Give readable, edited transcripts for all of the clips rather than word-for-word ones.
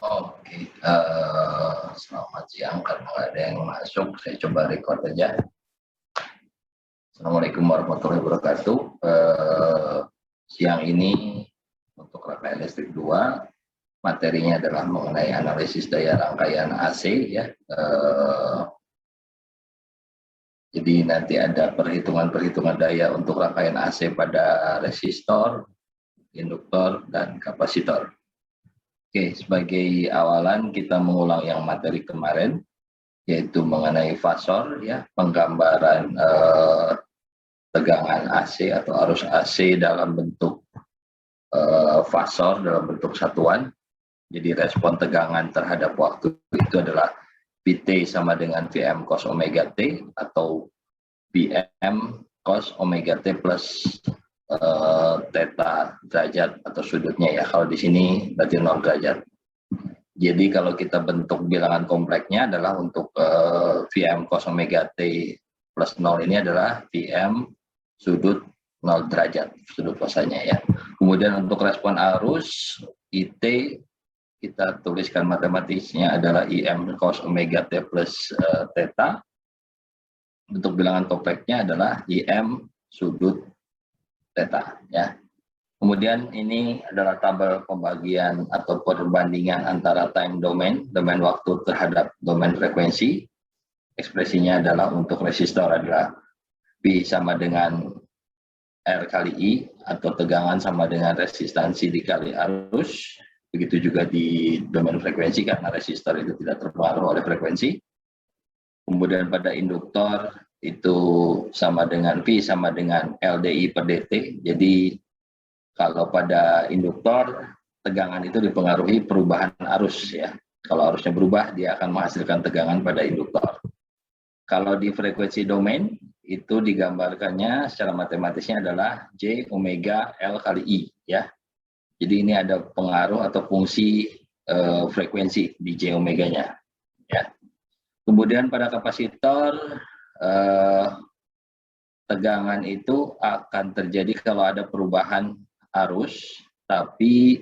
Oke, selamat siang. Karena nggak ada yang masuk, saya coba record aja. Assalamualaikum warahmatullahi wabarakatuh. Siang ini untuk rangkaian listrik 2, materinya adalah mengenai analisis daya rangkaian AC ya. Jadi nanti ada perhitungan daya untuk rangkaian AC pada resistor, induktor, dan kapasitor. Oke, sebagai awalan kita mengulang yang materi kemarin, yaitu mengenai fasor, ya, penggambaran tegangan AC atau arus AC dalam bentuk fasor, dalam bentuk satuan. Jadi respon tegangan terhadap waktu itu adalah Vt sama dengan Vm cos omega T atau Vm cos omega T plus theta derajat atau sudutnya ya. Kalau di sini berarti 0 derajat. Jadi kalau kita bentuk bilangan kompleksnya adalah untuk Vm cos omega T plus 0 ini adalah Vm sudut 0 derajat, sudut kosanya ya. Kemudian untuk respon arus, IT kita tuliskan matematisnya adalah Im cos omega T plus theta. Untuk bilangan kompleksnya adalah Im sudut theta ya. Kemudian ini adalah tabel pembagian atau perbandingan antara time domain waktu terhadap domain frekuensi. Ekspresinya adalah untuk resistor adalah V sama dengan R kali I atau tegangan sama dengan resistansi dikali arus. Begitu juga di domain frekuensi karena resistor itu tidak terpengaruh oleh frekuensi. Kemudian pada induktor itu sama dengan V sama dengan LDI per DT. Jadi kalau pada induktor, tegangan itu dipengaruhi perubahan arus ya. Kalau arusnya berubah, dia akan menghasilkan tegangan pada induktor. Kalau di frekuensi domain, itu digambarkannya secara matematisnya adalah J omega L kali I ya. Jadi ini ada pengaruh atau fungsi frekuensi di J omeganya ya. Kemudian pada kapasitor, tegangan itu akan terjadi kalau ada perubahan arus, tapi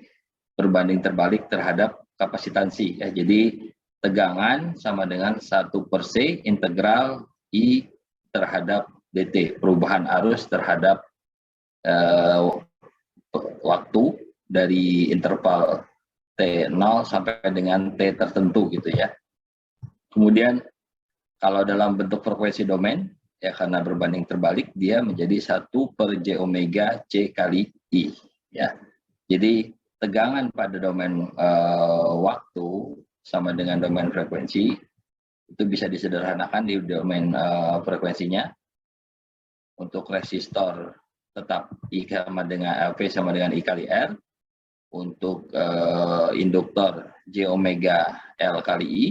berbanding terbalik terhadap kapasitansi ya. Jadi tegangan sama dengan 1/C integral I terhadap dt, perubahan arus terhadap waktu dari interval T0 sampai dengan T tertentu gitu ya. Kemudian kalau dalam bentuk frekuensi domain ya, karena berbanding terbalik dia menjadi 1/J omega C kali I ya. Jadi tegangan pada domain waktu sama dengan domain frekuensi itu bisa disederhanakan di domain frekuensinya. Untuk resistor tetap I sama dengan V sama dengan I kali R. Untuk induktor J omega L kali I.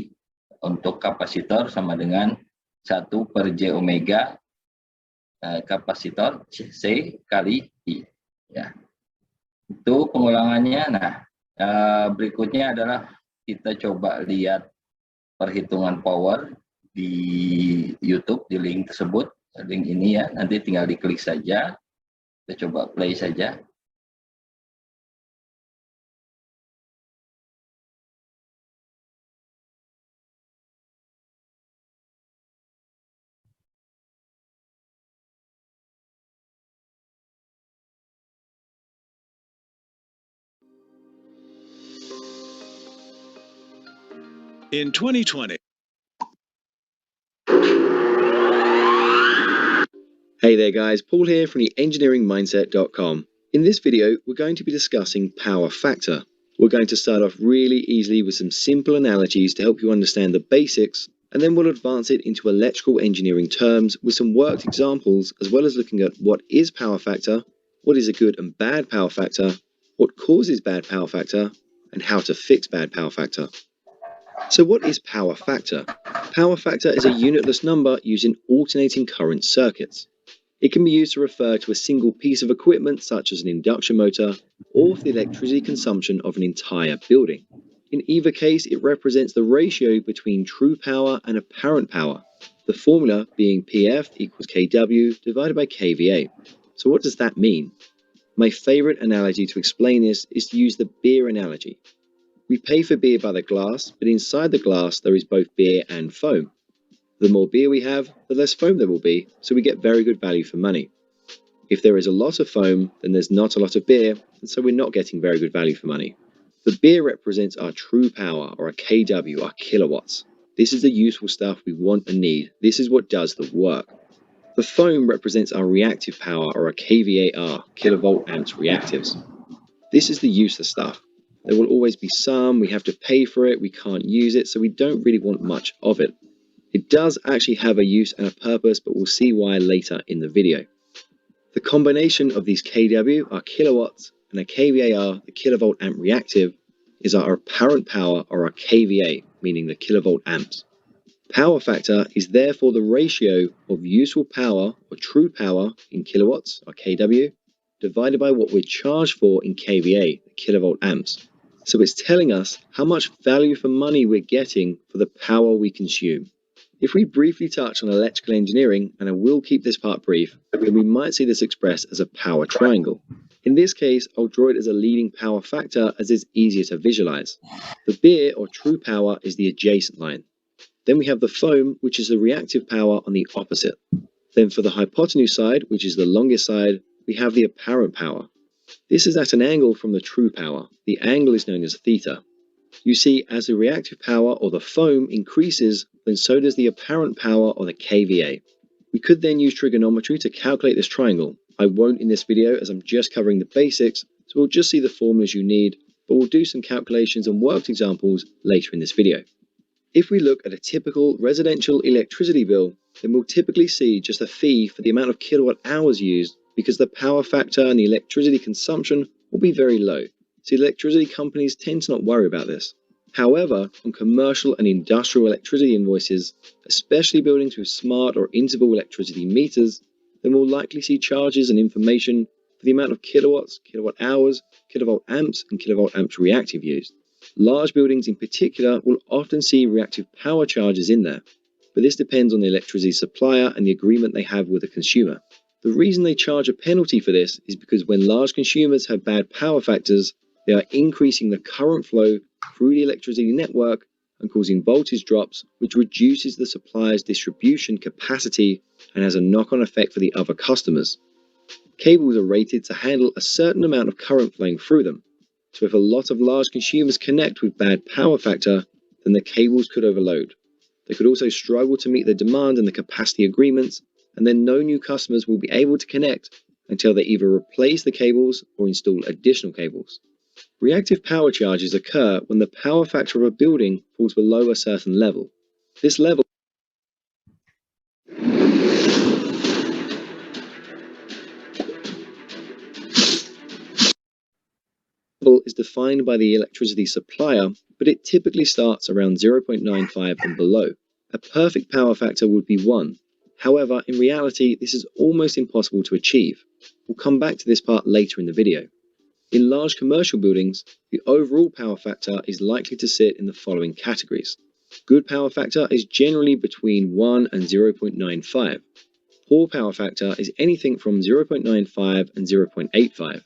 Untuk kapasitor sama dengan 1/J omega kapasitor C kali I ya. Itu pengulangannya. Nah, berikutnya adalah kita coba lihat perhitungan power di YouTube, di link tersebut, link ini ya, nanti tinggal diklik saja, kita coba play saja. In 2020. Hey there guys, Paul here from the engineeringmindset.com. In this video, we're going to be discussing power factor. We're going to start off really easily with some simple analogies to help you understand the basics, and then we'll advance it into electrical engineering terms with some worked examples, as well as looking at what is power factor, what is a good and bad power factor, what causes bad power factor, and how to fix bad power factor. So what is power factor? Power factor is a unitless number used in alternating current circuits. It can be used to refer to a single piece of equipment such as an induction motor or for the electricity consumption of an entire building. In either case, it represents the ratio between true power and apparent power, the formula being PF equals kW divided by kVA. So what does that mean? My favorite analogy to explain this is to use the beer analogy. We pay for beer by the glass, but inside the glass there is both beer and foam. The more beer we have, the less foam there will be, so we get very good value for money. If there is a lot of foam, then there's not a lot of beer, and so we're not getting very good value for money. The beer represents our true power, or a kW, our kilowatts. This is the useful stuff we want and need. This is what does the work. The foam represents our reactive power, or a kVAR, kilovolt amps reactives. This is the useless stuff. There will always be some, we have to pay for it, we can't use it, so we don't really want much of it. It does actually have a use and a purpose, but we'll see why later in the video. The combination of these kW, our kilowatts, and a kVAR, the kilovolt amp reactive, is our apparent power, or our kVA, meaning the kilovolt amps. Power factor is therefore the ratio of useful power, or true power, in kilowatts, or kW, divided by what we're charged for in kVA, the kilovolt amps. So it's telling us how much value for money we're getting for the power we consume. If we briefly touch on electrical engineering, and I will keep this part brief, then we might see this expressed as a power triangle. In this case, I'll draw it as a leading power factor as it's easier to visualize. The beer, or true power, is the adjacent line. Then we have the foam, which is the reactive power, on the opposite. Then for the hypotenuse side, which is the longest side, we have the apparent power. This is at an angle from the true power. The angle is known as theta. You see, as the reactive power, or the foam, increases, then so does the apparent power, or the kVA. We could then use trigonometry to calculate this triangle. I won't in this video as I'm just covering the basics, so we'll just see the formulas you need, but we'll do some calculations and worked examples later in this video. If we look at a typical residential electricity bill, then we'll typically see just a fee for the amount of kilowatt hours used, because the power factor and the electricity consumption will be very low. So electricity companies tend to not worry about this. However, on commercial and industrial electricity invoices, especially buildings with smart or interval electricity meters, then we'll likely see charges and information for the amount of kilowatts, kilowatt hours, kilovolt amps, and kilovolt amps reactive used. Large buildings in particular will often see reactive power charges in there, but this depends on the electricity supplier and the agreement they have with the consumer. The reason they charge a penalty for this is because when large consumers have bad power factors, they are increasing the current flow through the electricity network and causing voltage drops, which reduces the supplier's distribution capacity and has a knock-on effect for the other customers. Cables are rated to handle a certain amount of current flowing through them, so if a lot of large consumers connect with bad power factor, then the cables could overload. They could also struggle to meet the demand and the capacity agreements, and then no new customers will be able to connect until they either replace the cables or install additional cables. Reactive power charges occur when the power factor of a building falls below a certain level. This level is defined by the electricity supplier, but it typically starts around 0.95 and below. A perfect power factor would be 1. However, in reality, this is almost impossible to achieve. We'll come back to this part later in the video. In large commercial buildings, the overall power factor is likely to sit in the following categories. Good power factor is generally between 1 and 0.95. Poor power factor is anything from 0.95 and 0.85.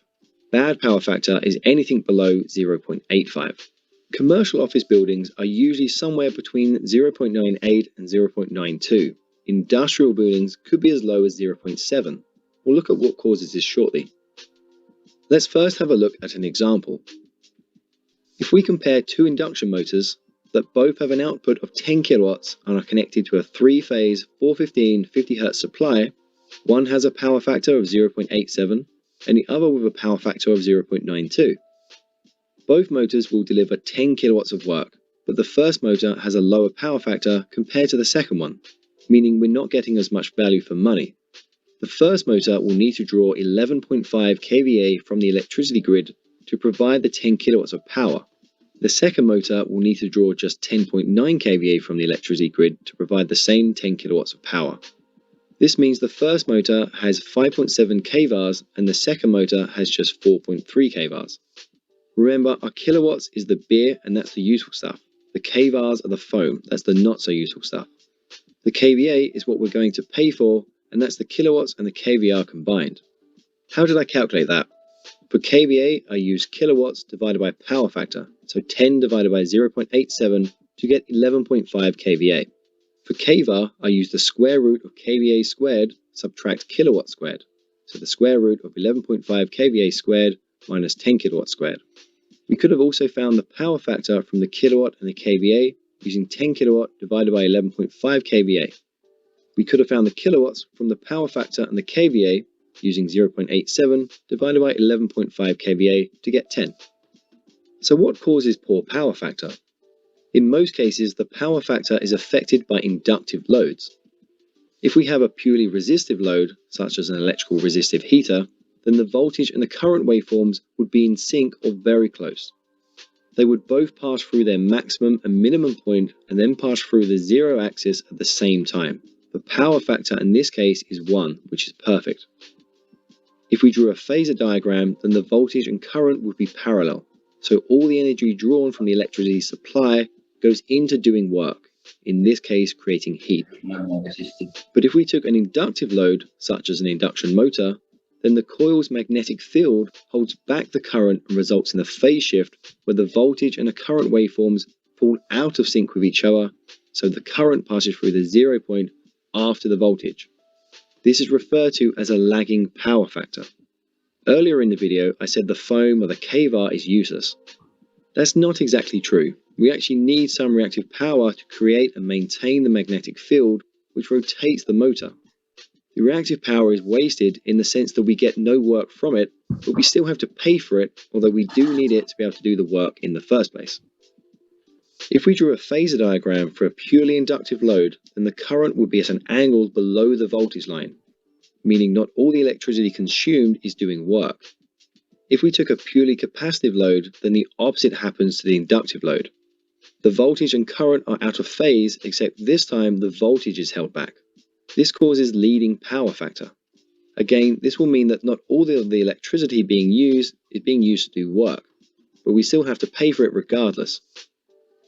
Bad power factor is anything below 0.85. Commercial office buildings are usually somewhere between 0.98 and 0.92. Industrial buildings could be as low as 0.7. We'll look at what causes this shortly. Let's first have a look at an example. If we compare two induction motors that both have an output of 10 kilowatts and are connected to a 3-phase 415 50 Hz supply, one has a power factor of 0.87 and the other with a power factor of 0.92. Both motors will deliver 10 kilowatts of work, but the first motor has a lower power factor compared to the second one, meaning we're not getting as much value for money. The first motor will need to draw 11.5 kVA from the electricity grid to provide the 10 kilowatts of power. The second motor will need to draw just 10.9 kVA from the electricity grid to provide the same 10 kilowatts of power. This means the first motor has 5.7 kVArs and the second motor has just 4.3 kVArs. Remember, our kilowatts is the beer and that's the useful stuff. The kVArs are the foam, that's the not so useful stuff. The kVA is what we're going to pay for, and that's the kilowatts and the kVAr combined. How did I calculate that? For kVA, I used kilowatts divided by power factor. So 10 divided by 0.87 to get 11.5 kVA. For kVAR, I use the square root of kVA squared subtract kilowatt squared. So the square root of 11.5 kVA squared minus 10 kilowatt squared. We could have also found the power factor from the kilowatt and the kVA using 10 kilowatt divided by 11.5 kVA. We could have found the kilowatts from the power factor and the kVA using 0.87 divided by 11.5 kVA to get 10. So what causes poor power factor? In most cases, the power factor is affected by inductive loads. If we have a purely resistive load, such as an electrical resistive heater, then the voltage and the current waveforms would be in sync or very close. They would both pass through their maximum and minimum point and then pass through the zero axis at the same time. The power factor in this case is 1, which is perfect. If we drew a phasor diagram, then the voltage and current would be parallel. So all the energy drawn from the electricity supply goes into doing work, in this case creating heat. But if we took an inductive load, such as an induction motor, then the coil's magnetic field holds back the current and results in a phase shift where the voltage and the current waveforms fall out of sync with each other, so the current passes through the 0 point after the voltage. This is referred to as a lagging power factor. Earlier in the video, I said the foam or the kVAR is useless. That's not exactly true. We actually need some reactive power to create and maintain the magnetic field which rotates the motor. The reactive power is wasted in the sense that we get no work from it, but we still have to pay for it, although we do need it to be able to do the work in the first place. If we drew a phasor diagram for a purely inductive load, then the current would be at an angle below the voltage line, meaning not all the electricity consumed is doing work. If we took a purely capacitive load, then the opposite happens to the inductive load. The voltage and current are out of phase, except this time the voltage is held back. This causes leading power factor. Again, this will mean that not all of the electricity being used is being used to do work, but we still have to pay for it regardless.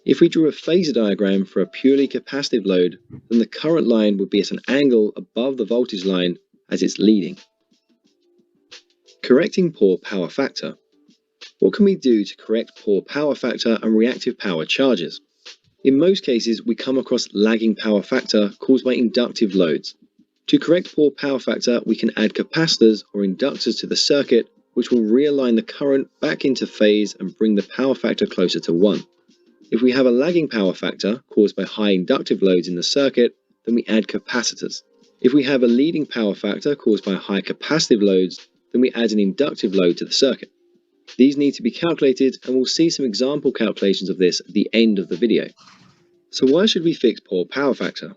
If we drew a phasor diagram for a purely capacitive load, then the current line would be at an angle above the voltage line as it's leading. Correcting poor power factor. What can we do to correct poor power factor and reactive power charges? In most cases, we come across lagging power factor caused by inductive loads. To correct poor power factor, we can add capacitors or inductors to the circuit, which will realign the current back into phase and bring the power factor closer to 1. If we have a lagging power factor caused by high inductive loads in the circuit, then we add capacitors. If we have a leading power factor caused by high capacitive loads, then we add an inductive load to the circuit. These need to be calculated, and we'll see some example calculations of this at the end of the video. So why should we fix poor power factor?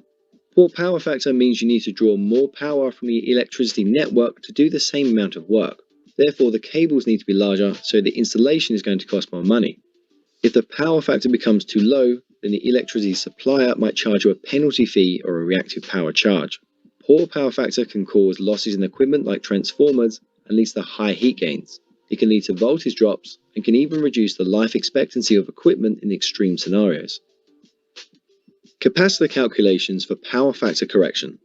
Poor power factor means you need to draw more power from the electricity network to do the same amount of work. Therefore, the cables need to be larger, so the installation is going to cost more money. If the power factor becomes too low, then the electricity supplier might charge you a penalty fee or a reactive power charge. Poor power factor can cause losses in equipment like transformers and leads to high heat gains. It can lead to voltage drops and can even reduce the life expectancy of equipment in extreme scenarios. Capacitor calculations for power factor correction.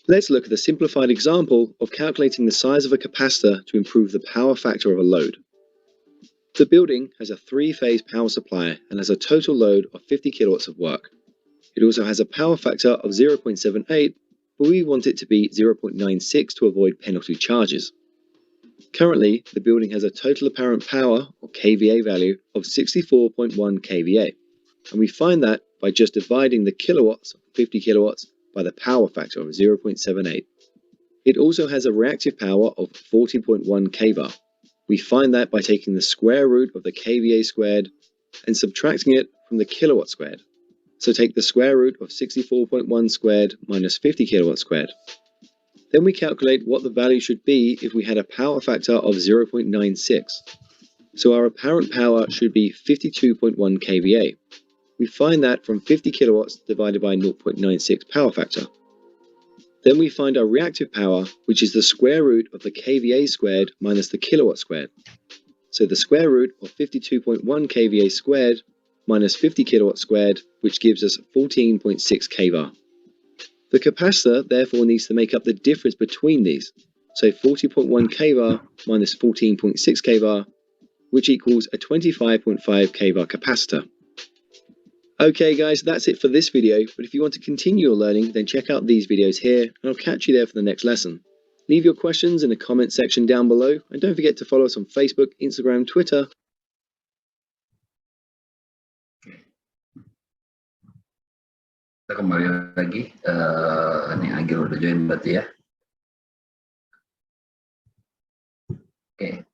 Let's look at a simplified example of calculating the size of a capacitor to improve the power factor of a load. The building has a 3-phase power supply and has a total load of 50 kilowatts of work. It also has a power factor of 0.78, but we want it to be 0.96 to avoid penalty charges. Currently, the building has a total apparent power, or kVA value, of 64.1 kVA, and we find that by just dividing the kilowatts, 50 kilowatts, by the power factor of 0.78. It also has a reactive power of 40.1 kVAR. We find that by taking the square root of the kVA squared and subtracting it from the kilowatt squared. So take the square root of 64.1 squared minus 50 kilowatt squared. Then we calculate what the value should be if we had a power factor of 0.96. So our apparent power should be 52.1 kVA. We find that from 50 kilowatts divided by 0.96 power factor. Then we find our reactive power, which is the square root of the kVA squared minus the kilowatt squared. So the square root of 52.1 kVA squared minus 50 kilowatt squared, which gives us 14.6 kVAR. The capacitor therefore needs to make up the difference between these. So 40.1 kVAR minus 14.6 kVAR which equals a 25.5 kVAR capacitor. Okay guys, that's it for this video, but if you want to continue your learning, then check out these videos here, and I'll catch you there for the next lesson. Leave your questions in the comment section down below, and don't forget to follow us on Facebook, Instagram, Twitter. Kita kembali lagi, ini Agil udah join berarti ya. Oke.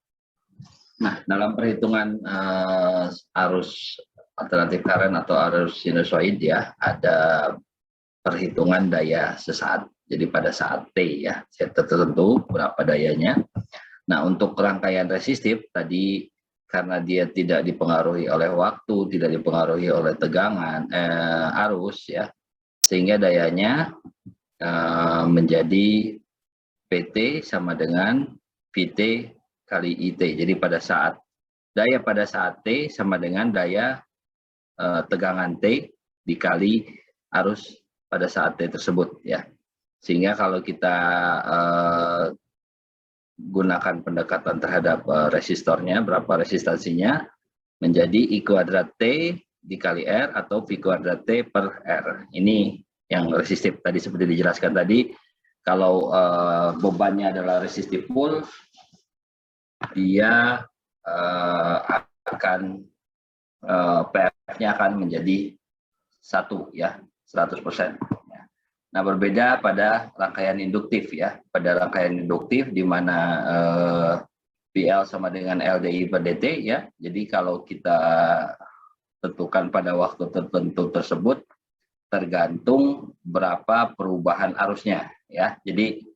Nah, dalam perhitungan arus alternatif current atau arus sinusoid ya, ada perhitungan daya sesaat. Jadi pada saat T ya, set tertentu berapa dayanya. Nah, untuk rangkaian resistif tadi karena dia tidak dipengaruhi oleh waktu, tidak dipengaruhi oleh tegangan, arus ya, sehingga dayanya menjadi PT sama dengan VT kali IT. Jadi pada saat daya pada saat T sama dengan daya tegangan T dikali arus pada saat T tersebut ya. Sehingga kalau kita gunakan pendekatan terhadap resistornya, berapa resistansinya, menjadi I kuadrat T dikali R atau V kuadrat T per R. Ini yang resistif tadi seperti dijelaskan tadi. Kalau bebannya adalah resistif full, dia akan PF-nya akan menjadi 1 ya, 100%. Nah, berbeda pada rangkaian induktif ya. Pada rangkaian induktif di mana PL sama dengan LDI per DT ya. Jadi kalau kita tentukan pada waktu tertentu tersebut tergantung berapa perubahan arusnya ya. Jadi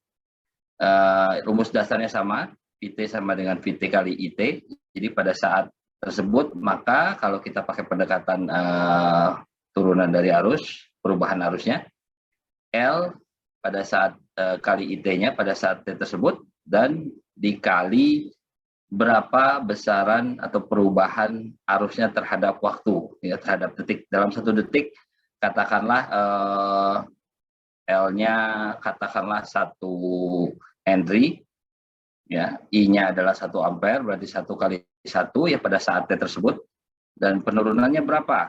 rumus dasarnya sama, VT sama dengan VT kali IT. Jadi pada saat tersebut maka kalau kita pakai pendekatan turunan dari arus, perubahan arusnya, L pada saat kali IT-nya pada saat T tersebut dan dikali berapa besaran atau perubahan arusnya terhadap waktu ya, terhadap detik. Dalam 1 detik katakanlah L-nya katakanlah 1 Henry ya, I-nya adalah 1 ampere, berarti 1 kali 1 ya pada saat T tersebut, dan penurunannya berapa?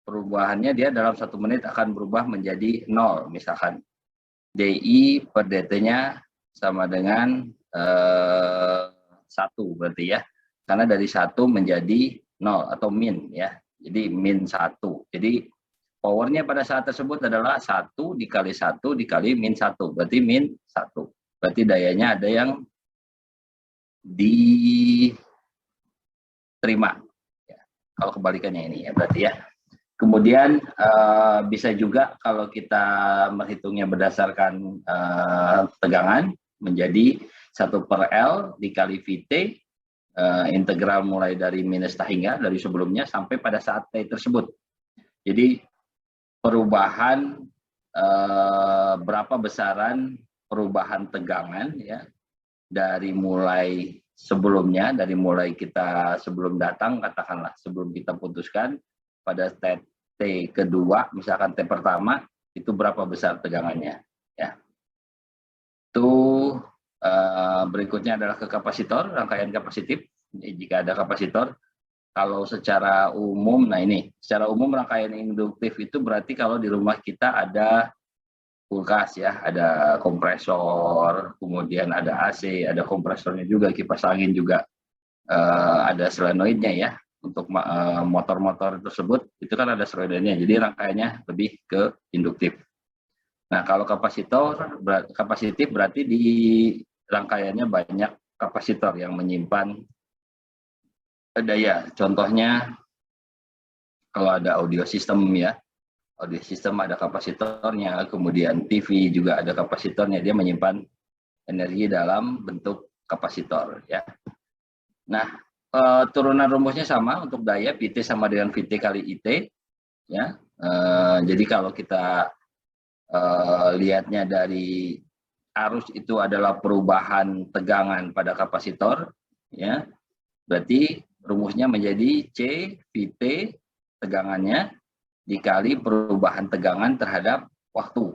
Perubahannya dia dalam 1 menit akan berubah menjadi 0 misalkan. DI per DT-nya sama dengan 1 berarti ya. Karena dari 1 menjadi 0 atau min ya. Jadi min 1. Jadi powernya pada saat tersebut adalah 1 dikali 1 dikali min 1. Berarti min 1. Berarti dayanya ada yang diterima. Ya. Kalau kebalikannya ini ya berarti ya. Kemudian bisa juga kalau kita menghitungnya berdasarkan tegangan menjadi 1 per L dikali VT, integral mulai dari minus hingga dari sebelumnya sampai pada saat T tersebut. Jadi perubahan berapa besaran perubahan tegangan ya dari mulai sebelumnya, dari mulai kita sebelum datang katakanlah sebelum kita putuskan pada T kedua, misalkan T pertama, itu berapa besar tegangannya. Ya. Itu berikutnya adalah ke kapasitor, rangkaian kapasitif. Jika ada kapasitor, kalau secara umum, nah ini, secara umum rangkaian induktif itu berarti kalau di rumah kita ada kulkas ya, ada kompresor, kemudian ada AC, ada kompresornya juga, kipas angin juga, ada solenoidnya ya. Untuk motor-motor tersebut itu kan ada solenoidnya, jadi rangkaiannya lebih ke induktif. Nah, kalau kapasitif berarti di rangkaiannya banyak kapasitor yang menyimpan daya. Contohnya kalau ada audio system ya, audio system ada kapasitornya, kemudian TV juga ada kapasitornya, dia menyimpan energi dalam bentuk kapasitor ya. Nah, turunan rumusnya sama untuk daya, PT sama dengan VT kali IT ya. Jadi kalau kita lihatnya dari arus itu adalah perubahan tegangan pada kapasitor ya, berarti rumusnya menjadi C VT tegangannya dikali perubahan tegangan terhadap waktu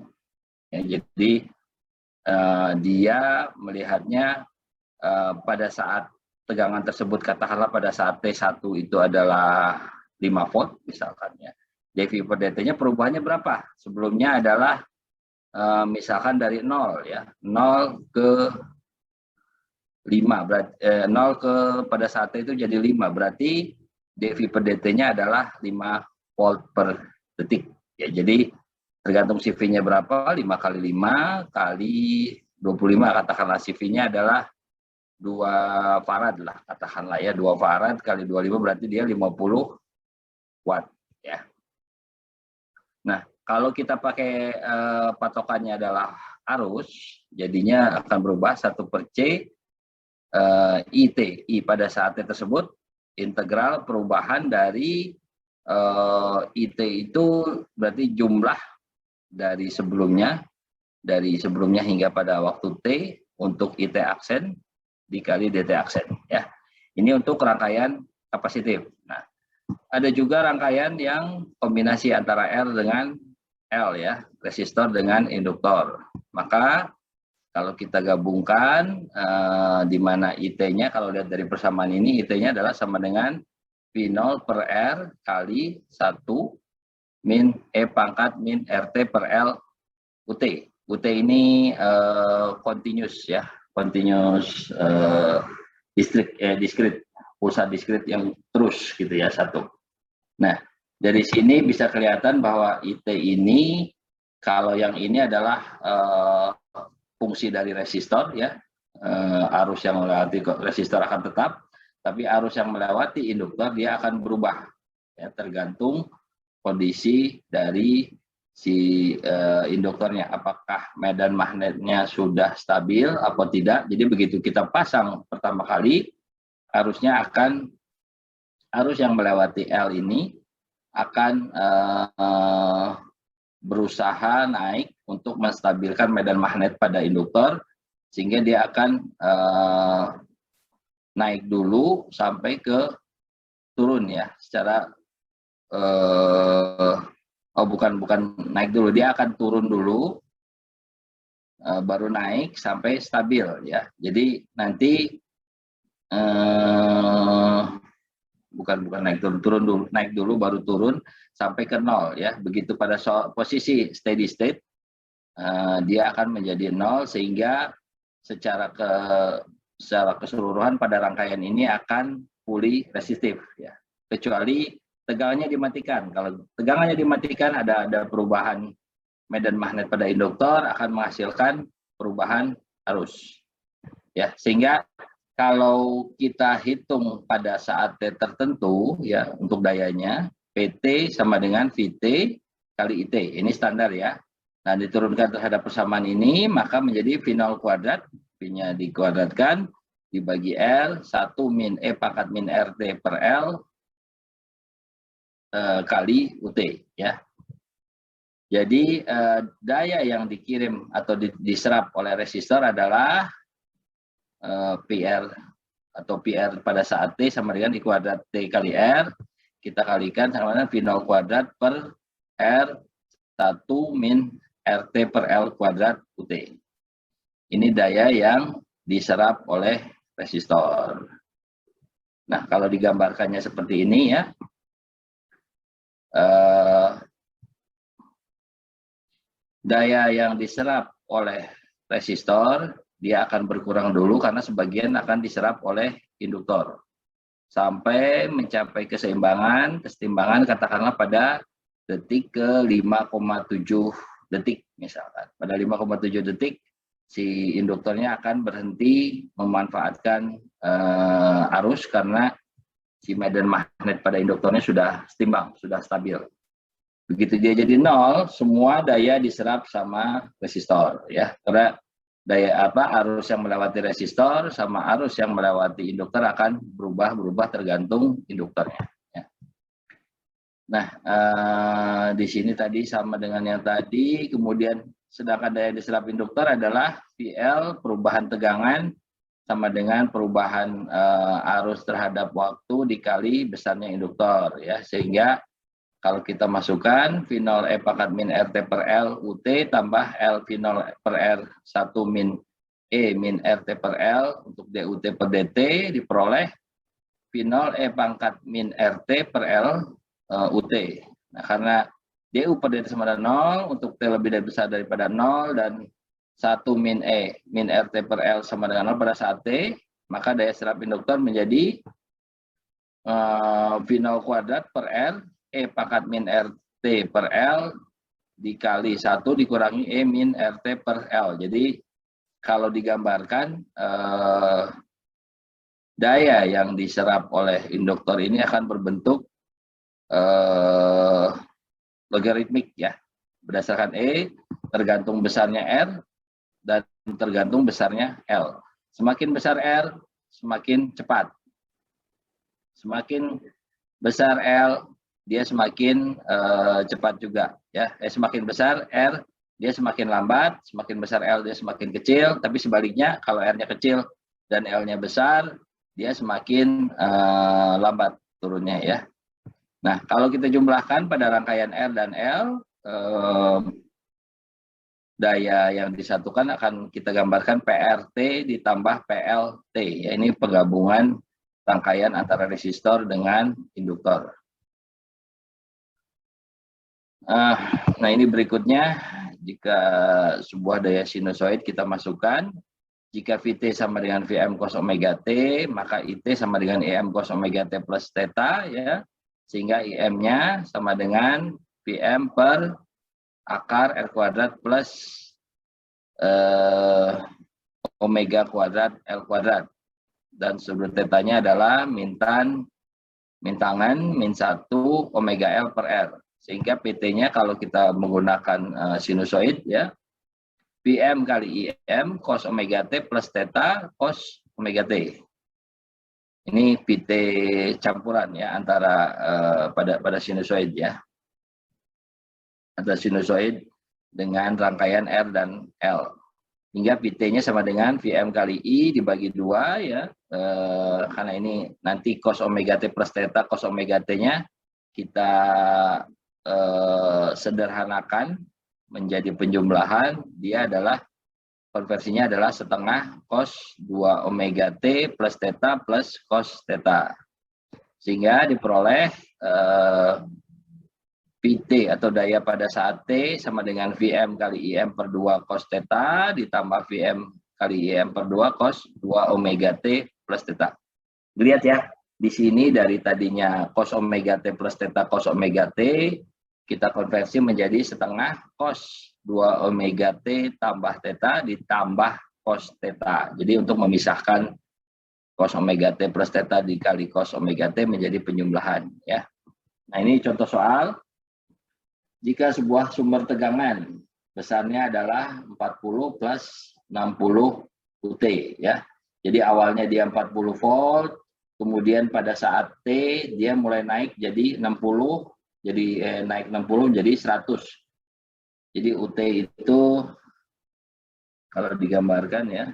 ya. Jadi dia melihatnya pada saat tegangan tersebut katakanlah pada saat T1 itu adalah 5 volt misalkan ya. dV per dt-nya perubahannya berapa? Sebelumnya adalah misalkan dari 0 ya. 0 ke 5 berarti 0 ke pada saat itu jadi 5 berarti dV per dt-nya adalah 5 volt per detik ya. Jadi tergantung CV-nya berapa, 5 kali 5 kali 25 katakanlah CV-nya adalah 2 farad lah katakanlah ya, 2 farad kali 25 berarti dia 50 watt ya. Nah, kalau kita pakai patokannya adalah arus, jadinya akan berubah 1/C IT. I pada saat tersebut integral perubahan dari IT itu berarti jumlah dari sebelumnya hingga pada waktu T untuk IT aksen dikali DT aksen ya. Ini untuk rangkaian kapasitif. Nah, ada juga rangkaian yang kombinasi antara R dengan L ya, resistor dengan induktor. Maka kalau kita gabungkan di mana IT-nya kalau lihat dari persamaan ini IT-nya adalah sama dengan V0 per R kali 1 min E pangkat min RT per L UT. UT ini continuous ya, continuous discrete, pulsa diskrit yang terus gitu ya satu. Nah, dari sini bisa kelihatan bahwa IT ini kalau yang ini adalah fungsi dari resistor ya, arus yang melewati resistor akan tetap, tapi arus yang melewati induktor dia akan berubah ya, tergantung kondisi dari si induktornya, apakah medan magnetnya sudah stabil atau tidak. Jadi begitu kita pasang pertama kali, arus yang melewati L ini akan berusaha naik untuk menstabilkan medan magnet pada induktor, sehingga dia akan naik dulu sampai ke turun ya, secara bukan naik dulu, dia akan turun dulu baru naik sampai stabil ya. Jadi nanti bukan naik dulu, naik dulu baru turun sampai ke 0 ya. Begitu pada posisi steady state dia akan menjadi 0, sehingga secara keseluruhan pada rangkaian ini akan fully resistif ya. Kecuali tegangannya dimatikan. Kalau tegangannya dimatikan ada perubahan medan magnet pada induktor akan menghasilkan perubahan arus. Ya, sehingga kalau kita hitung pada saat T tertentu ya untuk dayanya, PT sama dengan VT kali IT. Ini standar ya. Nah, diturunkan terhadap persamaan ini maka menjadi V0 kuadrat, V-nya dikuadratkan dibagi R 1 min E pangkat min RT per L kali UT ya. Jadi daya yang dikirim atau diserap oleh resistor adalah PR atau PR pada saat T sama dengan I kuadrat T kali R, kita kalikan sama dengan V0 kuadrat per R 1 min RT per L kuadrat UT. Ini daya yang diserap oleh resistor. Nah, kalau digambarkannya seperti ini ya, daya yang diserap oleh resistor dia akan berkurang dulu karena sebagian akan diserap oleh induktor sampai mencapai keseimbangan katakanlah pada detik ke 5,7 detik misalkan. Pada 5,7 detik si induktornya akan berhenti memanfaatkan arus karena si medan magnet pada induktornya sudah setimbang, sudah stabil. Begitu dia jadi 0, semua daya diserap sama resistor ya. Karena daya arus yang melewati resistor sama arus yang melewati induktor akan berubah tergantung induktornya ya. Nah, di sini tadi sama dengan yang tadi, kemudian sedangkan daya diserap induktor adalah VL perubahan tegangan sama dengan perubahan arus terhadap waktu dikali besarnya induktor ya, sehingga kalau kita masukkan V0 E pangkat min RT per L UT tambah L V0 per R 1 min E min RT per L untuk DUT per DT diperoleh V0 E pangkat min RT per L UT. Nah, karena DU per DT sama dengan 0, untuk T lebih dari besar daripada 0, dan 1 min E min RT per L sama dengan 0 pada saat T, maka daya serap induktor menjadi V0 kuadrat per R, E pangkat min RT per L dikali 1 dikurangi E min RT per L. Jadi kalau digambarkan, daya yang diserap oleh induktor ini akan berbentuk logaritmik ya, berdasarkan E tergantung besarnya R dan tergantung besarnya L. Semakin besar R, semakin cepat. Semakin besar L, dia semakin cepat juga ya. Semakin besar R, dia semakin lambat. Semakin besar L, dia semakin kecil. Tapi sebaliknya, kalau R-nya kecil dan L-nya besar, dia semakin lambat turunnya ya. Nah, kalau kita jumlahkan pada rangkaian R dan L, daya yang disatukan akan kita gambarkan PRT ditambah PLT. Ya, ini penggabungan rangkaian antara resistor dengan induktor. Nah, ini berikutnya, jika sebuah daya sinusoid kita masukkan, jika VT sama dengan Vm cos omega T, maka IT sama dengan Im cos omega T plus theta, ya, sehingga Im-nya sama dengan Vm per akar R kuadrat plus omega kuadrat L kuadrat. Dan sudut tetanya adalah min tangan min 1 omega L per R. Sehingga PT-nya kalau kita menggunakan sinusoid, ya, Vm kali Im cos omega T plus theta cos omega T. Ini PT campuran ya antara pada sinusoid ya. Antara sinusoid dengan rangkaian R dan L. Hingga PT-nya sama dengan Vm kali I dibagi 2 ya. Karena ini nanti cos omega T plus theta cos omega T-nya kita sederhanakan menjadi penjumlahan, dia adalah konversinya adalah setengah cos 2 omega T plus theta plus cos theta. Sehingga diperoleh PT atau daya pada saat T sama dengan Vm kali Im per 2 cos theta ditambah Vm kali Im per 2 cos 2 omega T plus theta. Lihat ya, di sini dari tadinya cos omega T plus theta cos omega T, kita konversi menjadi setengah cos 2 omega T tambah theta ditambah cos theta. Jadi untuk memisahkan cos omega T plus theta dikali cos omega T menjadi penjumlahan ya. Nah, ini contoh soal. Jika sebuah sumber tegangan besarnya adalah 40 plus 60 UT ya. Jadi awalnya dia 40 volt, kemudian pada saat T dia mulai naik jadi 60, jadi naik 60 jadi 100. Jadi UT itu kalau digambarkan ya,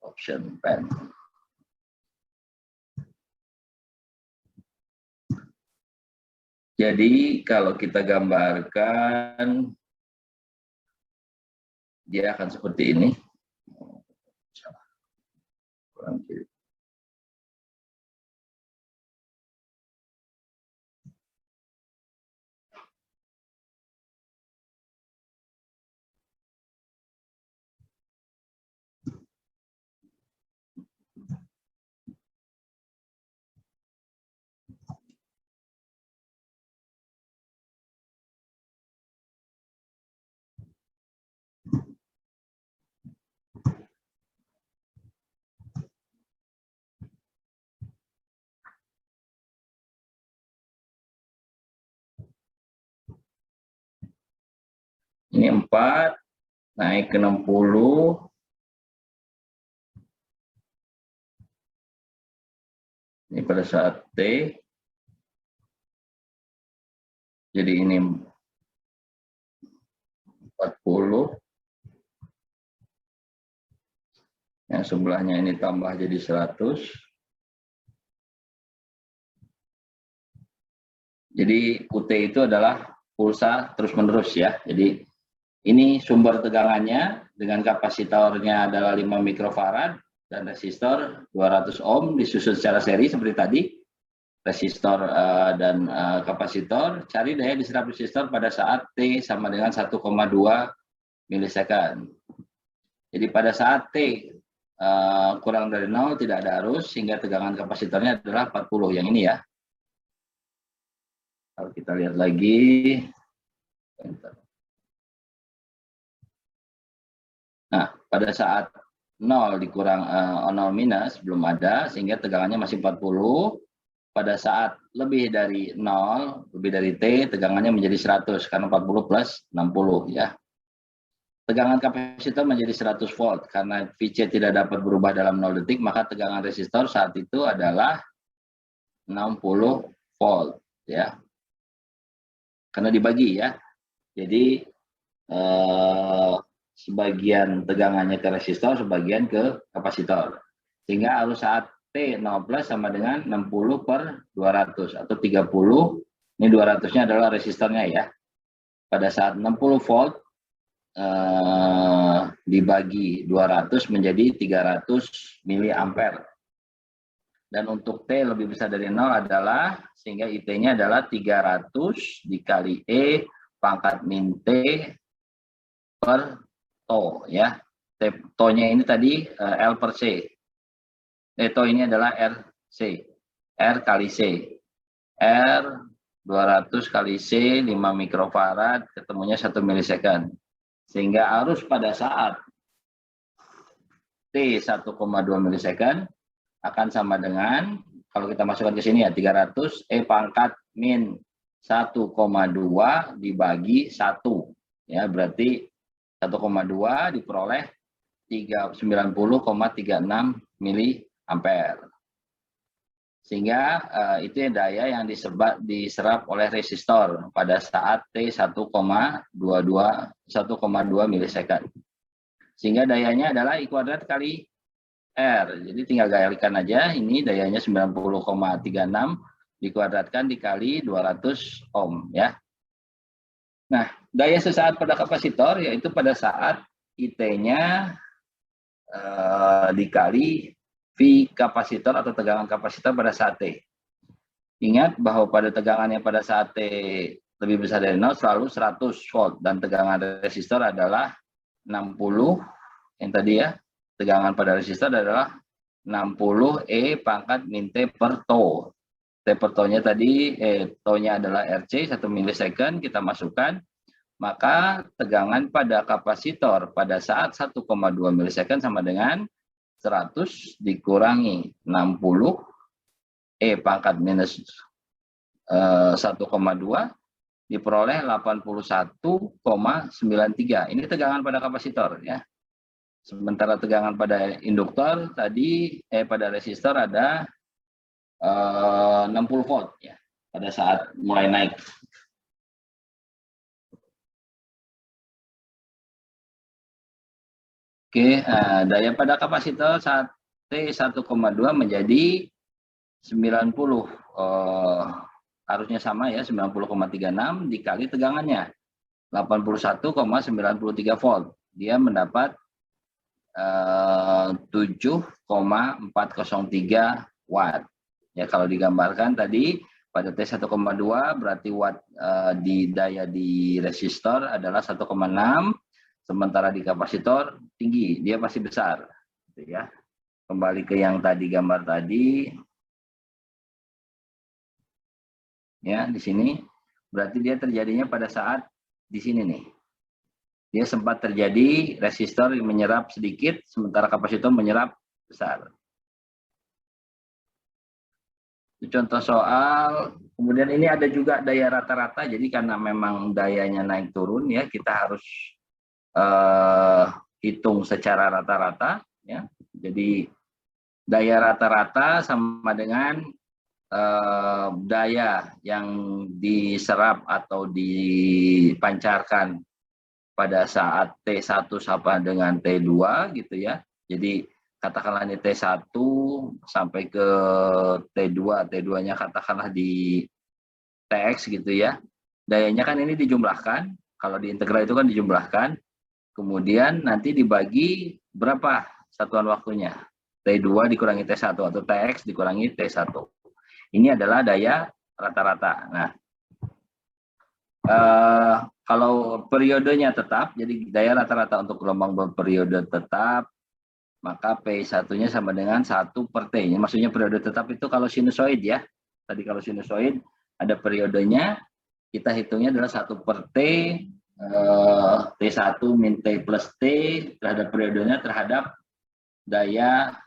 option pen. Jadi kalau kita gambarkan, dia akan seperti ini. Ini 4 naik ke 60. Ini pada saat T. Jadi ini 40. Yang sebelahnya ini tambah jadi 100. Jadi UT itu adalah pulsa terus-menerus ya. Jadi ini sumber tegangannya dengan kapasitornya adalah 5 mikrofarad dan resistor 200 ohm disusun secara seri seperti tadi. Resistor dan kapasitor, cari daya diserap resistor pada saat T sama dengan 1,2 milisekund. Jadi pada saat T kurang dari 0 tidak ada arus sehingga tegangan kapasitornya adalah 40 yang ini ya. Kalau kita lihat lagi. Nah, pada saat 0 dikurang 0 minus belum ada sehingga tegangannya masih 40. Pada saat lebih dari 0, lebih dari T, tegangannya menjadi 100 karena 40 plus 60 ya. Tegangan kapasitor menjadi 100 volt karena VC tidak dapat berubah dalam 0 detik, maka tegangan resistor saat itu adalah 60 volt ya. Karena dibagi ya. Jadi sebagian tegangannya ke resistor, sebagian ke kapasitor. Sehingga arus saat T 0 plus sama dengan 60 per 200 atau 30. Ini 200-nya adalah resistornya ya. Pada saat 60 volt dibagi 200 menjadi 300 miliampere. Dan untuk T lebih besar dari 0 adalah, sehingga IT-nya adalah 300 dikali E pangkat min T per To ya. To-nya ini tadi L per C. To ini adalah RC. R kali C. R 200 kali C 5 mikrofarad ketemunya 1 milisekund. Sehingga arus pada saat T 1,2 milisekund akan sama dengan, kalau kita masukkan ke sini ya, 300 E pangkat min 1,2 dibagi 1. Ya, berarti 1,2 diperoleh 90,36 miliampere. Sehingga itu daya yang diserap oleh resistor pada saat T 1,2 milisekund. Sehingga dayanya adalah I kuadrat kali R. Jadi tinggal galikan aja, ini dayanya 90,36 dikuadratkan dikali 200 ohm ya. Nah, daya sesaat pada kapasitor yaitu pada saat IT-nya dikali V kapasitor atau tegangan kapasitor pada saat T. Ingat bahwa pada tegangannya pada saat T lebih besar dari 0 selalu 100 volt dan tegangan resistor adalah 60 yang tadi ya. Tegangan pada resistor adalah 60 E pangkat min T per To. T per To-nya tadi, To-nya adalah RC 1 milisekund, kita masukkan. Maka tegangan pada kapasitor pada saat 1,2 milisekund sama dengan 100 dikurangi 60 E pangkat minus 1,2 diperoleh 81,93. Ini tegangan pada kapasitor ya. Sementara tegangan pada induktor tadi pada resistor ada 60 volt ya pada saat mulai naik. Oke, daya pada kapasitor saat T 1,2 menjadi 90, harusnya sama ya, 90,36 dikali tegangannya 81,93 volt. Dia mendapat 7,403 watt. Ya, kalau digambarkan tadi pada T 1,2 berarti watt di daya di resistor adalah 1,6. Sementara di kapasitor tinggi, dia pasti besar, gitu ya. Kembali ke yang tadi gambar tadi, ya di sini, berarti dia terjadinya pada saat di sini nih. Dia sempat terjadi resistor yang menyerap sedikit, sementara kapasitor menyerap besar. Itu contoh soal. Kemudian ini ada juga daya rata-rata. Jadi karena memang dayanya naik turun ya, kita harus hitung secara rata-rata ya. Jadi daya rata-rata sama dengan daya yang diserap atau dipancarkan pada saat T1 sama dengan T2 gitu ya. Jadi katakanlah ini T1 sampai ke T2, T2-nya katakanlah di TX gitu ya. Dayanya kan ini dijumlahkan, kalau di integral itu kan dijumlahkan, kemudian nanti dibagi berapa satuan waktunya. T2 dikurangi T1 atau TX dikurangi T1. Ini adalah daya rata-rata. Nah, kalau periodenya tetap, jadi daya rata-rata untuk gelombang berperiode tetap, maka P1-nya sama dengan 1 per T. Ini maksudnya periode tetap itu kalau sinusoid ya. Tadi kalau sinusoid ada periodenya, kita hitungnya adalah 1 per T, T1 min T plus T terhadap periodenya terhadap daya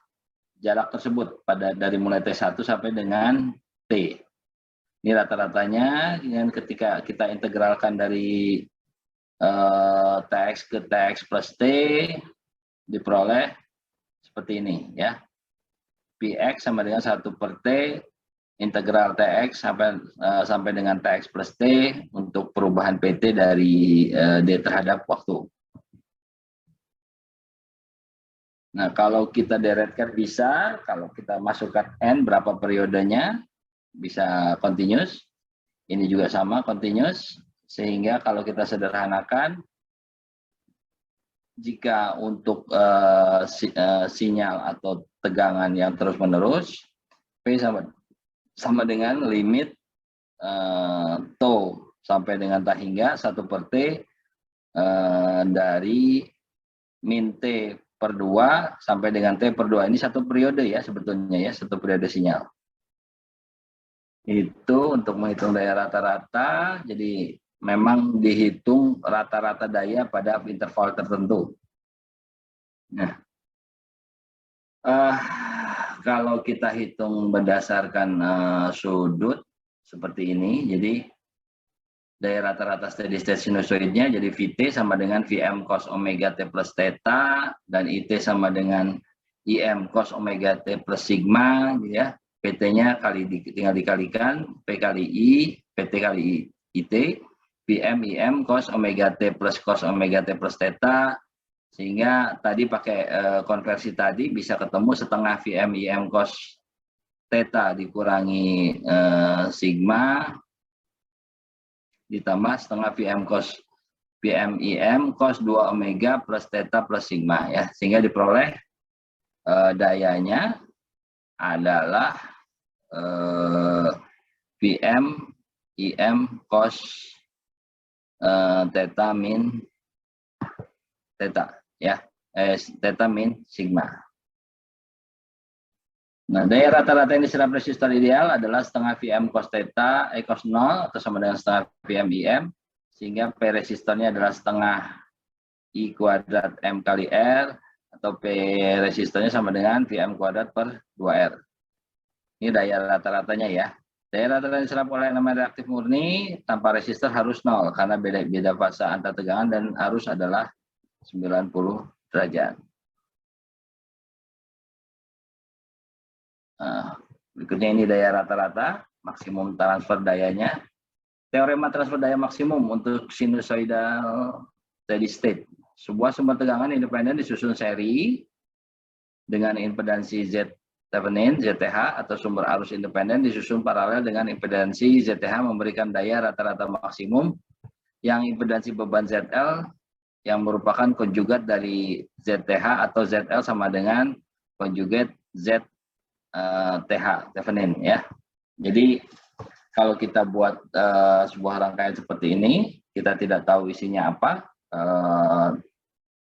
jarak tersebut pada dari mulai T1 sampai dengan T. Ini rata-ratanya, dan ketika kita integralkan dari TX ke TX plus T, diperoleh seperti ini ya. Px sama dengan 1 per T, integral TX sampai dengan TX plus T untuk perubahan PT dari D terhadap waktu. Nah, kalau kita deretkan bisa, kalau kita masukkan N berapa periodenya, bisa continuous. Ini juga sama, continuous. Sehingga kalau kita sederhanakan, jika untuk sinyal atau tegangan yang terus-menerus, P sama dengan limit tau sampai dengan tak hingga 1 per T dari min T per 2 sampai dengan T per 2. Ini satu periode ya sebetulnya ya, satu periode sinyal. Itu untuk menghitung daya rata-rata, jadi memang dihitung rata-rata daya pada interval tertentu. Nah, kalau kita hitung berdasarkan sudut seperti ini, jadi daya rata-rata steady state sinusoidnya jadi Vt sama dengan Vm cos omega T plus theta, dan It sama dengan Im cos omega T plus sigma, gitu ya. PT-nya tinggal dikalikan P kali I, PT kali It, Vm Im cos omega T plus theta, sehingga tadi pakai konversi tadi bisa ketemu setengah Vm Im cos theta dikurangi sigma ditambah setengah Vm Im cos 2 omega plus theta plus sigma ya, sehingga diperoleh dayanya adalah Vm Im cos theta min theta ya, theta min sigma. Nah, daya rata-rata ini serap resistor ideal adalah setengah Vm cos theta cos 0 atau sama dengan setengah Vm Im, sehingga P resistornya adalah setengah I kuadrat M kali R, atau P resistornya sama dengan Vm kuadrat per 2R. Ini daya rata-ratanya ya. Daya rata-rata yang diserap oleh elemen reaktif murni tanpa resistor harus 0, karena beda fase antar tegangan dan arus adalah 90 derajat. Nah, berikutnya ini daya rata-rata, maksimum transfer dayanya. Teorema transfer daya maksimum untuk sinusoidal steady state. Sebuah sumber tegangan independen disusun seri dengan impedansi Z Thevenin, ZTH, atau sumber arus independen disusun paralel dengan impedansi ZTH memberikan daya rata-rata maksimum yang impedansi beban ZL yang merupakan konjugat dari ZTH atau ZL sama dengan konjugat Z TH Thevenin ya. Jadi kalau kita buat sebuah rangkaian seperti ini, kita tidak tahu isinya apa.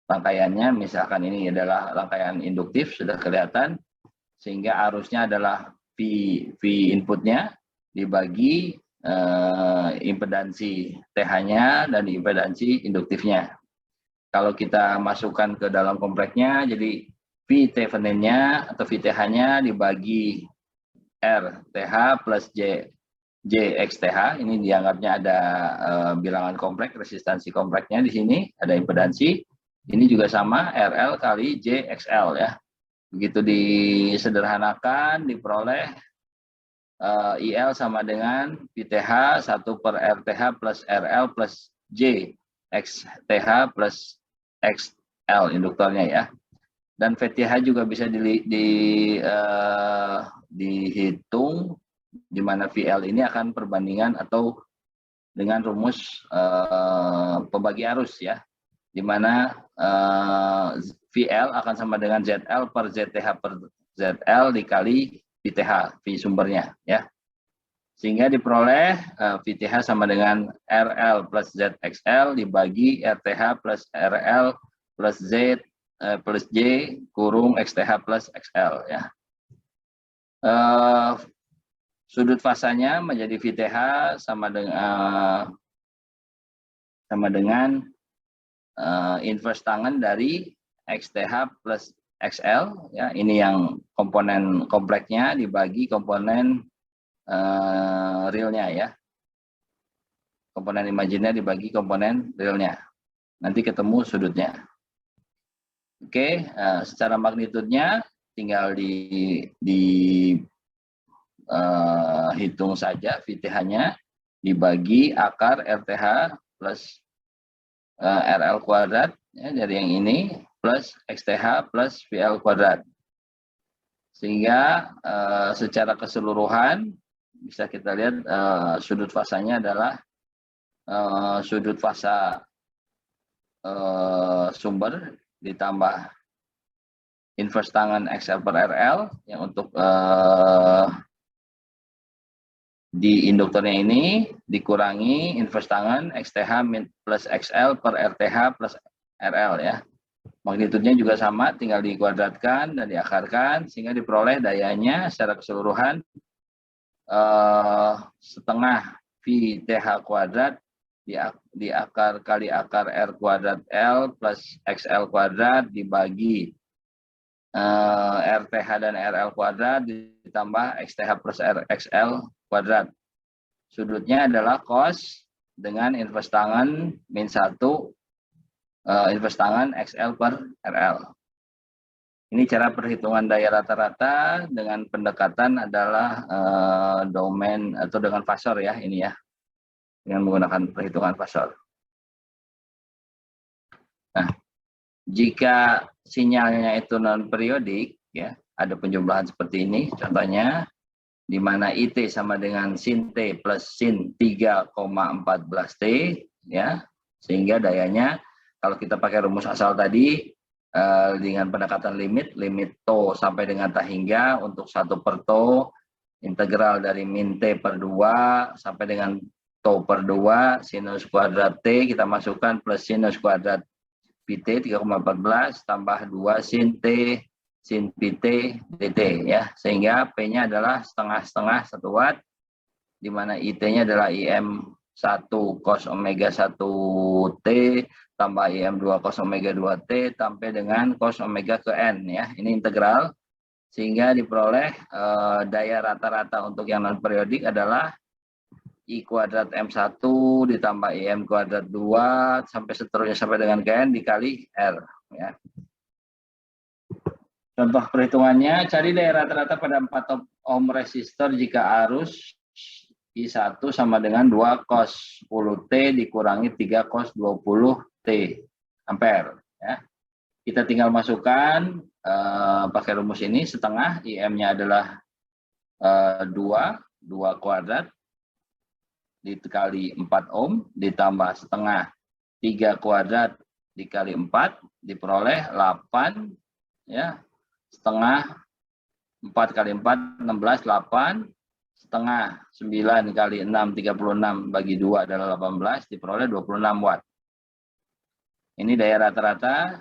Rangkaiannya misalkan ini adalah rangkaian induktif, sudah kelihatan, sehingga arusnya adalah V inputnya dibagi impedansi TH-nya dan impedansi induktifnya. Kalau kita masukkan ke dalam kompleknya, jadi V Thevenin-nya atau VTH-nya dibagi R TH plus JXTH. Ini dianggapnya ada bilangan kompleks, resistansi kompleknya di sini, ada impedansi. Ini juga sama, RL kali JXL ya. Begitu disederhanakan, diperoleh IL sama dengan VTH 1 per RTH plus RL plus JXTH plus XL induktornya ya. Dan VTH juga bisa dihitung di mana VL ini akan perbandingan atau dengan rumus pembagi arus ya, di mana VL akan sama dengan ZL per ZTH per ZL dikali VTH, V sumbernya ya. Sehingga diperoleh VTH sama dengan RL plus ZXL dibagi RTH plus RL plus Z plus J kurung XTH plus XL ya. Sudut fasanya menjadi VTH sama dengan inverse tangen dari XTH plus XL ya. Ini yang komponen kompleknya dibagi komponen realnya ya. Komponen imajiner dibagi komponen realnya. Nanti ketemu sudutnya. Oke, secara magnitudenya tinggal hitung saja VTH-nya dibagi akar RTH plus RL kuadrat ya, dari yang ini plus XTH plus VL kuadrat. Sehingga secara keseluruhan bisa kita lihat sudut fasanya adalah sudut fasa sumber ditambah inverse tangen XL per RL yang untuk di induktornya ini dikurangi inverse tangen XTH plus XL per RTH plus RL ya. Magnitudenya juga sama, tinggal dikuadratkan dan diakarkan sehingga diperoleh dayanya secara keseluruhan setengah VTH kuadrat di akar kali akar R kuadrat L plus XL kuadrat dibagi RTH dan RL kuadrat ditambah XTH plus RXL kuadrat. Sudutnya adalah cos dengan inverse tangen min 1 inverse tangen XL per RL. Ini cara perhitungan daya rata-rata dengan pendekatan adalah domain atau dengan fasor ya, ini ya, dengan menggunakan perhitungan fasor. Nah, jika sinyalnya itu non periodik ya, ada penjumlahan seperti ini contohnya, di mana IT sama dengan sin T plus sin 3,14 T ya, sehingga dayanya kalau kita pakai rumus asal tadi dengan pendekatan limit to sampai dengan tahingga untuk 1 per to integral dari min T per 2 sampai dengan to per 2 sinus kuadrat T kita masukkan plus sinus kuadrat PT 3,14 tambah 2 sin T sin PT dt ya, sehingga P-nya adalah setengah 1 watt, di mana IT-nya adalah IM 1 cos omega 1 T tambah IM 2 cos omega 2 T sampai dengan cos omega ke N ya, ini integral, sehingga diperoleh daya rata-rata untuk yang non periodik adalah I kuadrat M1 ditambah IM kuadrat 2 sampai seterusnya sampai dengan KN dikali R ya. Contoh perhitungannya, cari daya rata-rata pada 4 ohm resistor jika arus I1 sama dengan 2 cos 10 T dikurangi 3 cos 20 T ampere ya. Kita tinggal masukkan pakai rumus ini, setengah IM-nya adalah 2 kuadrat dikali 4 ohm ditambah setengah 3 kuadrat dikali 4 diperoleh 8 ya, setengah 4 kali 4 16 8 setengah 9 kali 6 36 bagi 2 adalah 18 diperoleh 26 watt. Ini daya rata-rata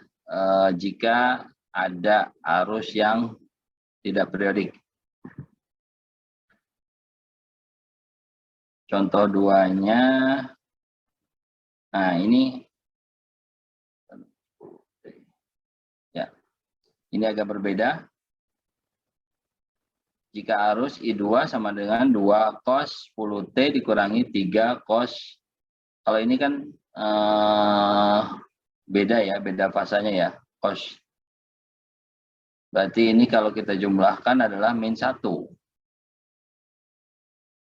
jika ada arus yang tidak periodik. Contoh 2-nya, nah ini ya, ini agak berbeda. Jika arus I2 sama dengan 2 cos 10 T dikurangi 3 cos, kalau ini kan beda ya, beda fasanya ya, cos. Berarti ini kalau kita jumlahkan adalah min 1.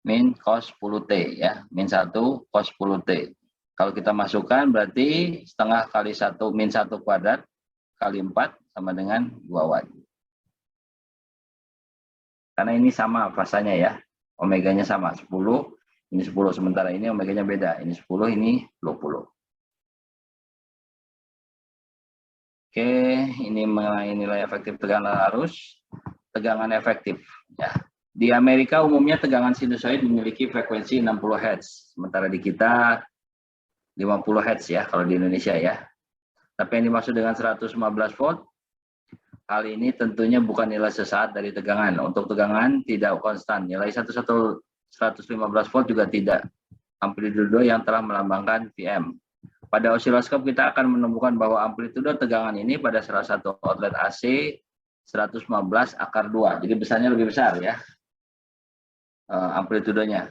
Min cos 10 T ya, min 1 cos 10 T. Kalau kita masukkan berarti setengah kali 1 min 1 kuadrat kali 4 sama dengan 2 watt. Karena ini sama fasanya ya. omeganya sama 10, ini 10, sementara ini omeganya beda, ini 10, ini 20. Oke, ini mengenai nilai efektif tegangan arus, tegangan efektif. Ya. Di Amerika umumnya tegangan sinusoid memiliki frekuensi 60 Hz, sementara di kita 50 Hz ya, kalau di Indonesia ya. Tapi yang dimaksud dengan 115 volt, hal ini tentunya bukan nilai sesaat dari tegangan. Untuk tegangan tidak konstan, nilai 115 volt juga tidak. Amplitudo yang telah melambangkan Vm. Pada osiloskop kita akan menemukan bahwa amplitudo tegangan ini pada salah satu outlet AC 115/2. Jadi besarnya lebih besar ya. Amplitudonya.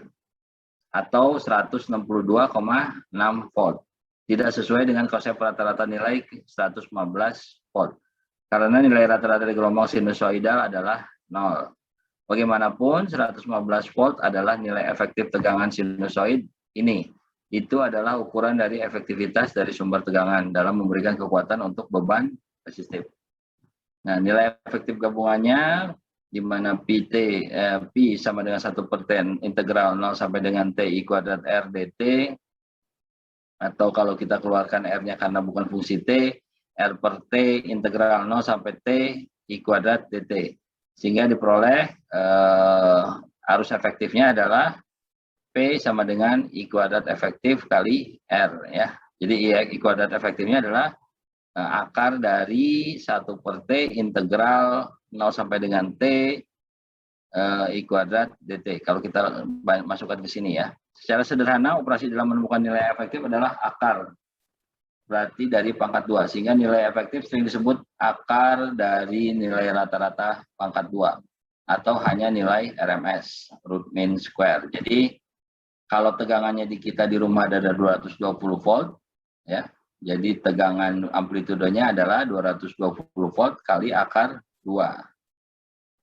Atau 162,6 volt. Tidak sesuai dengan konsep rata-rata nilai 115 volt. Karena nilai rata-rata di gelombang sinusoidal adalah 0. Bagaimanapun 115 volt adalah nilai efektif tegangan sinusoid ini. Itu adalah ukuran dari efektivitas dari sumber tegangan dalam memberikan kekuatan untuk beban resistif. Nah, nilai efektif gabungannya di mana Pi sama dengan 1/10 integral 0 sampai dengan TI kuadrat R dt, atau kalau kita keluarkan R-nya karena bukan fungsi T, R per T integral 0 sampai T I kuadrat dt. Sehingga diperoleh arus efektifnya adalah P sama dengan I kuadrat efektif kali R ya. Jadi I kuadrat efektifnya adalah akar dari 1/T integral 0 sampai dengan T I kuadrat dt. Kalau kita masukkan ke sini ya. Secara sederhana operasi dalam menemukan nilai efektif adalah akar. Berarti dari pangkat 2. Sehingga nilai efektif sering disebut akar dari nilai rata-rata pangkat 2. Atau hanya nilai RMS, root mean square. Jadi kalau tegangannya di kita di rumah ada 220 volt, ya. Jadi tegangan amplitudonya adalah 220 volt kali akar 2.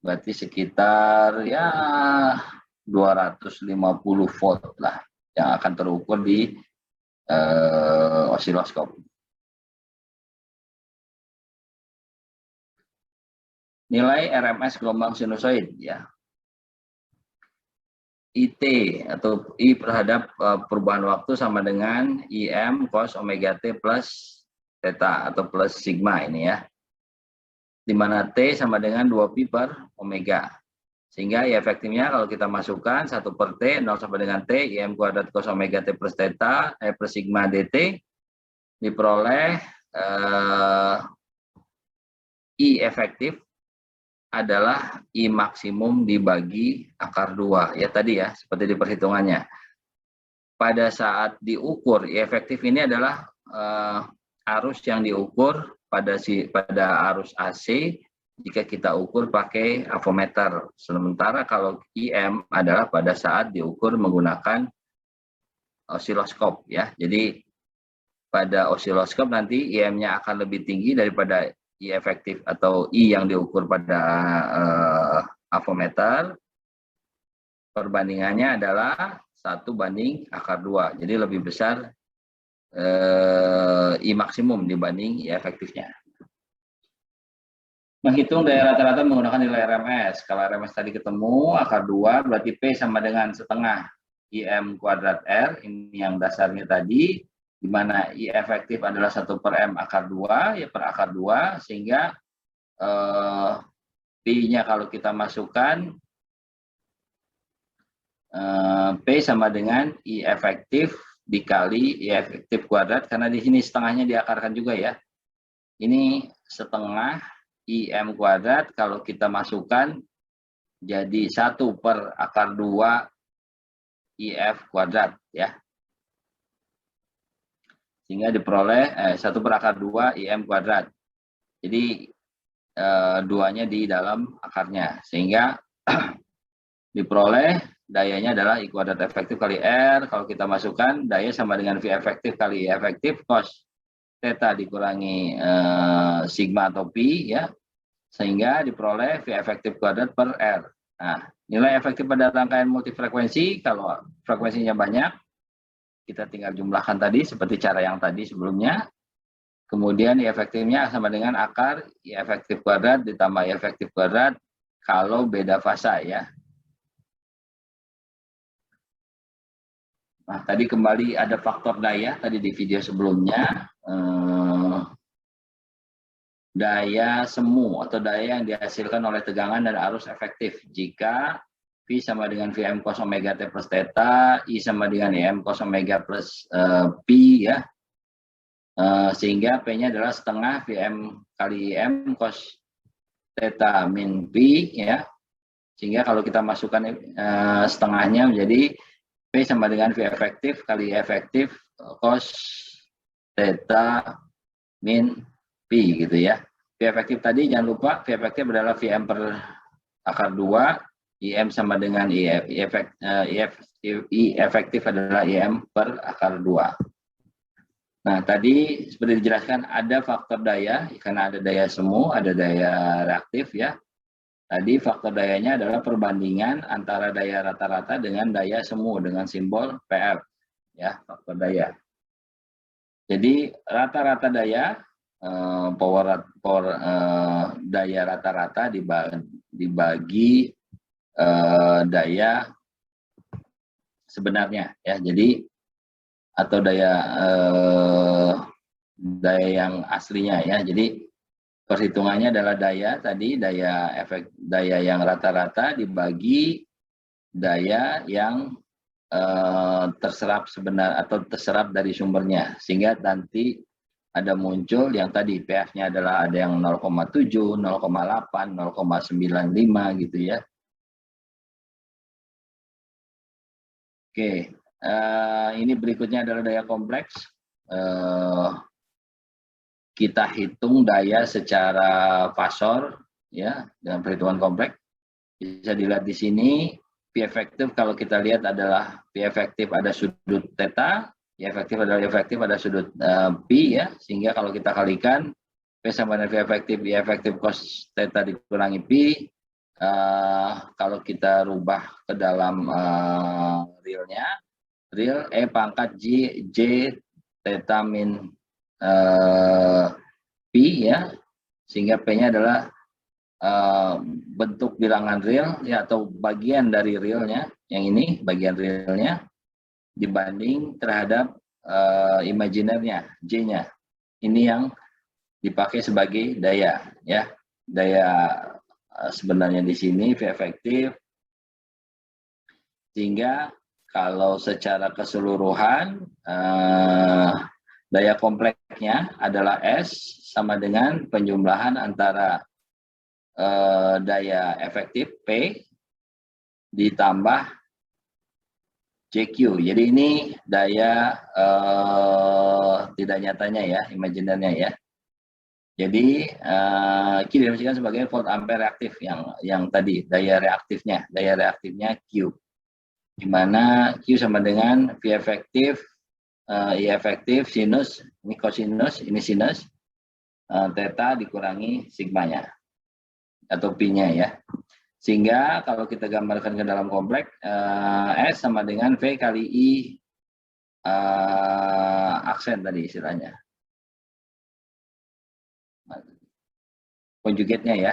Berarti sekitar ya 250 volt lah yang akan terukur di osiloskop. Nilai RMS gelombang sinusoid ya. IT atau I terhadap perubahan waktu sama dengan IM cos omega T plus theta atau plus sigma ini ya. Di mana T sama dengan 2pi per omega. Sehingga I efektifnya kalau kita masukkan 1/T 0 sampai dengan T IM kuadrat cos omega T plus theta plus sigma dt diperoleh I efektif adalah I maksimum dibagi akar 2. Ya tadi ya, seperti di perhitungannya. Pada saat diukur, I efektif ini adalah arus yang diukur pada arus AC jika kita ukur pakai avometer. Sementara kalau IM adalah pada saat diukur menggunakan osiloskop ya. Jadi pada osiloskop nanti IM-nya akan lebih tinggi daripada I efektif atau I yang diukur pada avometer. Perbandingannya adalah 1/2 akar 2. Jadi lebih besar I maksimum dibanding I efektifnya. Menghitung daya rata-rata menggunakan nilai RMS. Kalau RMS tadi ketemu akar 2 berarti P sama dengan setengah IM kuadrat R. Ini yang dasarnya tadi. Di mana I efektif adalah 1/M akar 2, ya per akar 2, sehingga P-nya kalau kita masukkan, P sama dengan I efektif dikali I efektif kuadrat, karena di sini setengahnya diakarkan juga ya. Ini setengah IM kuadrat, kalau kita masukkan jadi 1 per akar 2 IF kuadrat ya. Sehingga diperoleh 1 per akar 2 IM kuadrat. Jadi 2-nya di dalam akarnya. Sehingga diperoleh dayanya adalah I kuadrat efektif kali R. Kalau kita masukkan, daya sama dengan V efektif kali I efektif cos theta dikurangi sigma atau pi ya. Sehingga diperoleh V efektif kuadrat per R. Nah, nilai efektif pada rangkaian multifrekuensi, kalau frekuensinya banyak, kita tinggal jumlahkan tadi seperti cara yang tadi sebelumnya. Kemudian I efektifnya sama dengan akar I efektif kuadrat ditambah I efektif kuadrat kalau beda fasa ya. Nah, tadi kembali ada faktor daya tadi di video sebelumnya. Daya semu atau daya yang dihasilkan oleh tegangan dan arus efektif jika V sama dengan Vm cos omega T plus theta, I sama dengan Im cos omega plus P ya. Sehingga P-nya adalah setengah Vm kali Im cos theta min P ya. Sehingga kalau kita masukkan setengahnya menjadi P sama dengan V efektif kali efektif cos theta min P gitu ya. V efektif tadi jangan lupa V efektif adalah Vm per akar 2, Im sama dengan I efektif adalah Im per akar 2. Nah, tadi seperti dijelaskan ada faktor daya, karena ada daya semu, ada daya reaktif ya. Tadi faktor dayanya adalah perbandingan antara daya rata-rata dengan daya semu dengan simbol PR ya, faktor daya. Jadi rata-rata daya power daya rata-rata dibagi daya sebenarnya ya. Jadi atau daya yang aslinya ya. Jadi perhitungannya adalah daya tadi, daya yang rata-rata dibagi daya yang terserap atau terserap dari sumbernya, sehingga nanti ada muncul yang tadi PF-nya adalah ada yang 0,7, 0,8, 0,95 gitu ya. Oke, ini berikutnya adalah daya kompleks. Kita hitung daya secara fasor ya dengan perhitungan kompleks. Bisa dilihat di sini P efektif kalau kita lihat adalah P efektif ada sudut theta, P efektif adalah efektif ada sudut P ya, sehingga kalau kita kalikan P sama dengan P efektif, I efektif cos theta dikurangi P, kalau kita rubah ke dalam realnya, real E pangkat J theta min P ya, sehingga P-nya adalah bentuk bilangan real ya, atau bagian dari realnya, yang ini bagian realnya dibanding terhadap imajinernya J-nya, ini yang dipakai sebagai daya ya. Daya sebenarnya di sini V efektif, sehingga kalau secara keseluruhan daya kompleksnya adalah S sama dengan penjumlahan antara daya efektif P ditambah JQ. Jadi ini daya tidak nyatanya ya, imajinernya ya. Jadi Q didefinisikan sebagai volt ampere reaktif yang tadi daya reaktifnya Q, di mana Q sama dengan V efektif, I efektif sinus, ini kosinus, ini sinus, theta dikurangi sigmanya atau P-nya ya. Sehingga kalau kita gambarkan ke dalam kompleks, S sama dengan V kali I aksen tadi istilahnya. Konjugatnya ya.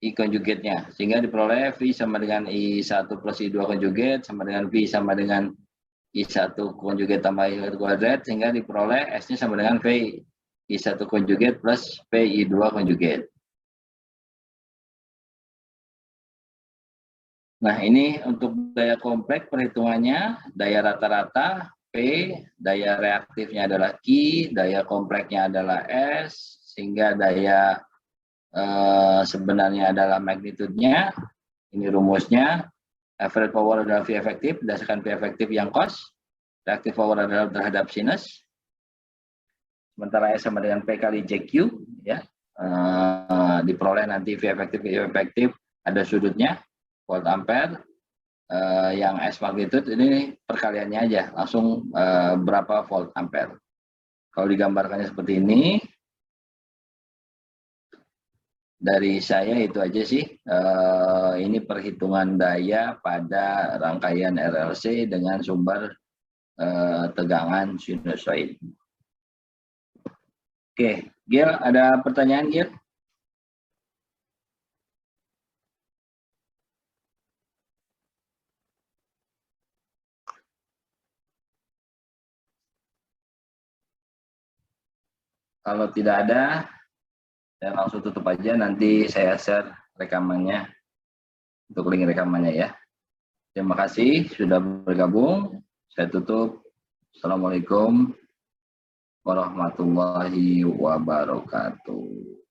I konjugatnya. Sehingga diperoleh V sama dengan I1 plus I2 konjugat sama dengan V sama dengan I1 konjugat tambah I kuadrat, sehingga diperoleh S-nya sama dengan V I1 konjugat plus V I2 konjugat. Nah, ini untuk daya kompleks perhitungannya, daya rata-rata P, daya reaktifnya adalah Q, daya kompleksnya adalah S, sehingga daya sebenarnya adalah magnitudenya. Ini rumusnya, average power adalah V efektif, berdasarkan V efektif yang cos, reactive power adalah terhadap sinus, sementara S sama dengan P kali JQ, ya, diperoleh nanti V efektif ada sudutnya, volt ampere, yang S magnitude ini perkaliannya aja, langsung berapa volt ampere. Kalau digambarkannya seperti ini, dari saya itu aja sih. Ini perhitungan daya pada rangkaian RLC dengan sumber tegangan sinusoid. Oke, Gil, ada pertanyaan, Gil? Kalau tidak ada, saya langsung tutup aja. Nanti saya share rekamannya, untuk link rekamannya ya. Terima kasih sudah bergabung. Saya tutup. Assalamualaikum warahmatullahi wabarakatuh.